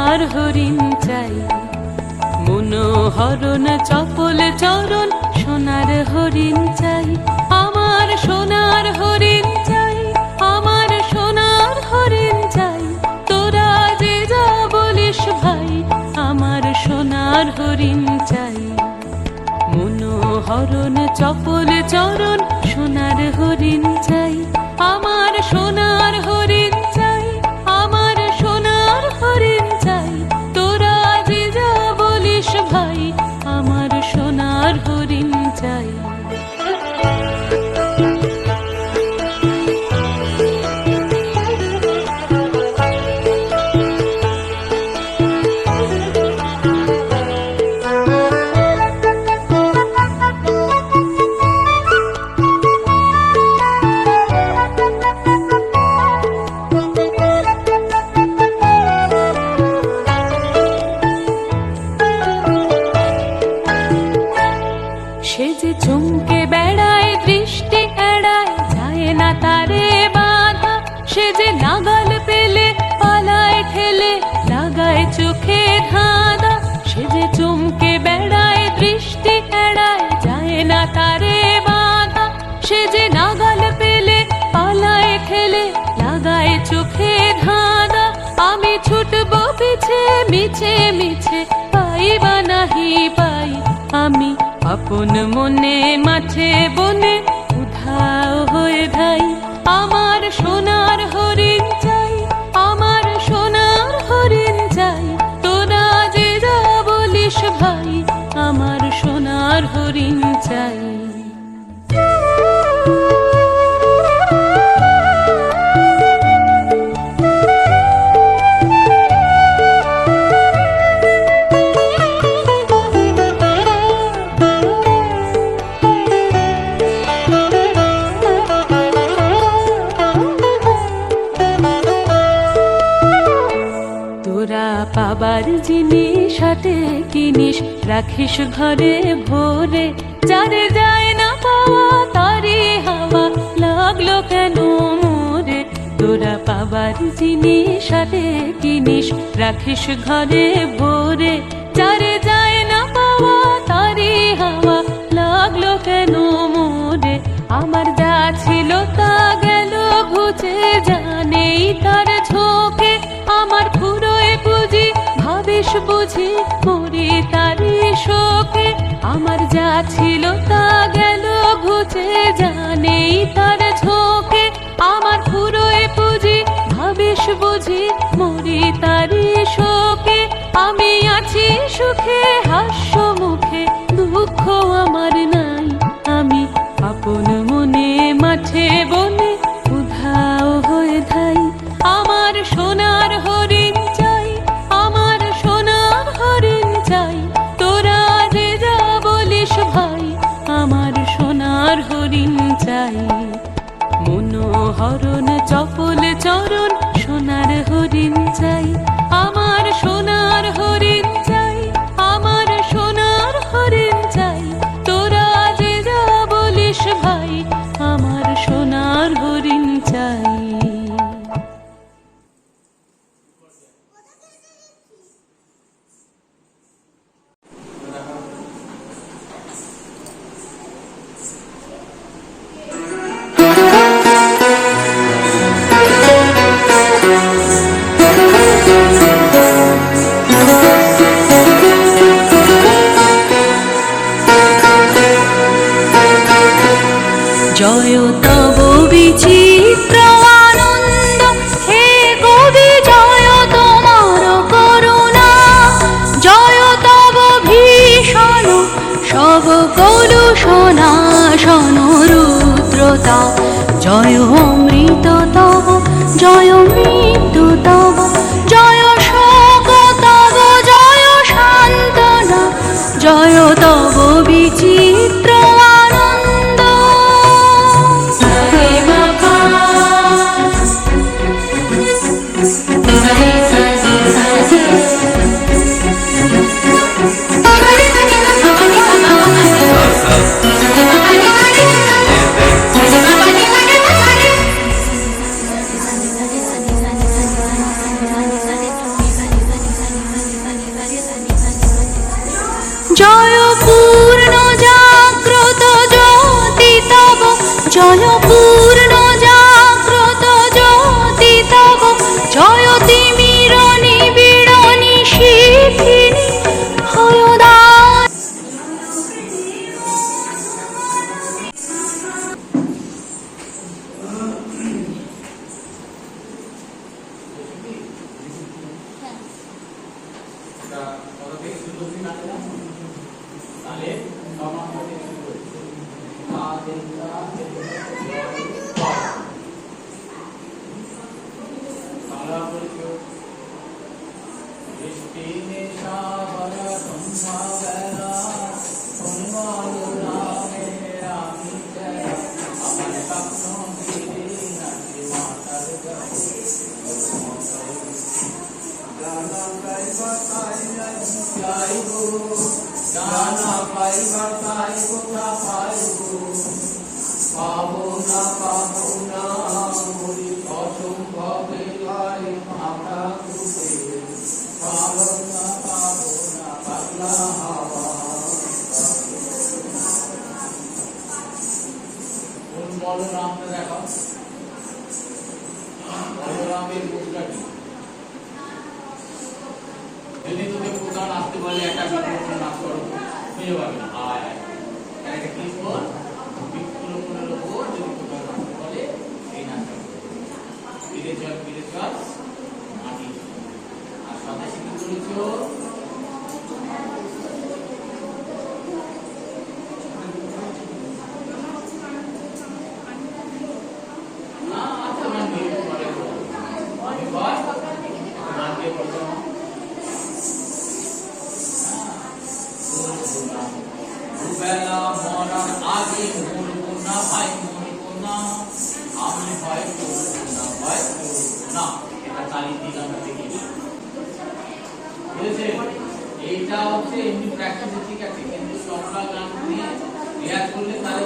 সোনার হরিণ চাই, মনোহরণ চপল চরণ সোনার হরিণ চাই, আমার সোনার হরিণ চাই, আমার সোনার হরিণ চাই, তোরা যে যা বলিস ভাই, আমার সোনার হরিণ চাই, মনোহরণ চপল চরণ সোনার হরিণ চাই, আমার সোনার হরিণ চাই, আমার সোনার হরিণ চাই, তোরা যে যা বলিস ভাই, আমার সোনার হরিণ চাই। সে যে চমকে বেড়ায় দৃষ্টি এড়ায়, যায় না তারে বাধা, সে যে নাগাল পেলে পালায় ঠেলে, লাগায় চোখে ধাঁধা, সে যে চমকে বেড়ায় দৃষ্টি এড়ায়, যায় না তারে বাধা, সে যে নাগাল পেলে পালায় ঠেলে, লাগায় চোখে ধাঁধা, আমি ছুটবো পিছে মিছে মিছে, পাই বা নাহি পাই, আমি আপন মনে মাঠে বনে উধাও হয়ে ধাই, আমার সোনার হরিণ চাই, আমার সোনার হরিণ চাই, তোরা যে যা বলিস ভাই, আমার সোনার হরিণ চাই। পাবার জিনিস হাতে কিনিস, রাখিস ঘরে ভোরে, যারে যায় না পাওয়া তারি হাওয়া লাগলো কেন মোরে, তোরা পাবার জিনিস হাতে কিনিস, রাখিস ঘরে ভোরে, যারে যায় না পাওয়া তারি হাওয়া লাগলো কেন মোরে, আমার যা ছিল তা গেল ঘুচে, জানেই তার ঝোঁকে, আমার ফুরোয় পুঁজি ভাবিস বুঝি মরি তারি শোকে, আমার যা ছিল তা গেল ঘুচে, জানেই তার ঝোঁকে, আমার ফুরোয় পুঁজি ভাবিস বুঝি মরি তারি শোকে, আমি আছি সুখে হাস্য মুখে, দুঃখ আমার নাই, আমি আপন মনে মাঠে বনে উধাও হয়ে ধাই, আমার সোনার হরিণ চাই, আমার সোনার হরিণ চাই, তোরা যে যা বলিস ভাই, আমার সোনার হরিণ চাই, মনোহরণ চপল চরণ সোনার হরিণ চাই, আমার সোনার হরিণ চাই, আমার সোনার হরিণ চাই, তোরা যে যা বলিস ভাই, আমার সোনার হরিণ চাই। জয় তব বিচিত্র আনন্দ, হে কবি জয় তোমার করুণা, জয় তব ভীষণ সব কলুষণা, শোন রুদ্রতা, জয় অমৃত তব, জয় মৃত্যু তব, জয় শোক তব, জয় সান্ত্বনা, জয় তব বিচিত্র আনন্দ। জয় পূর্ণ জাগ্রত জ্যোতি তব, জয় তিমির নিবিড় নিশীথিনী ভয়দান। বলরামকে দেখো, বলরামের মুখটা কি? যদি তোকে প্রধান আসতে বলে একটা বিপ্লব নাচ করো, খুঁজে পাবে না। আয় একটা কি বল, বিপ্লবের উপর যদি প্রধান আসতে বলে এই নাচটা ফিরে চল মাটি। আর সাথে সাথে করেছো এইটা হচ্ছে এমনি প্র্যাকটিসে ঠিক আছে, কিন্তু সবটা গান নিয়ে রিয়াজ করলে তার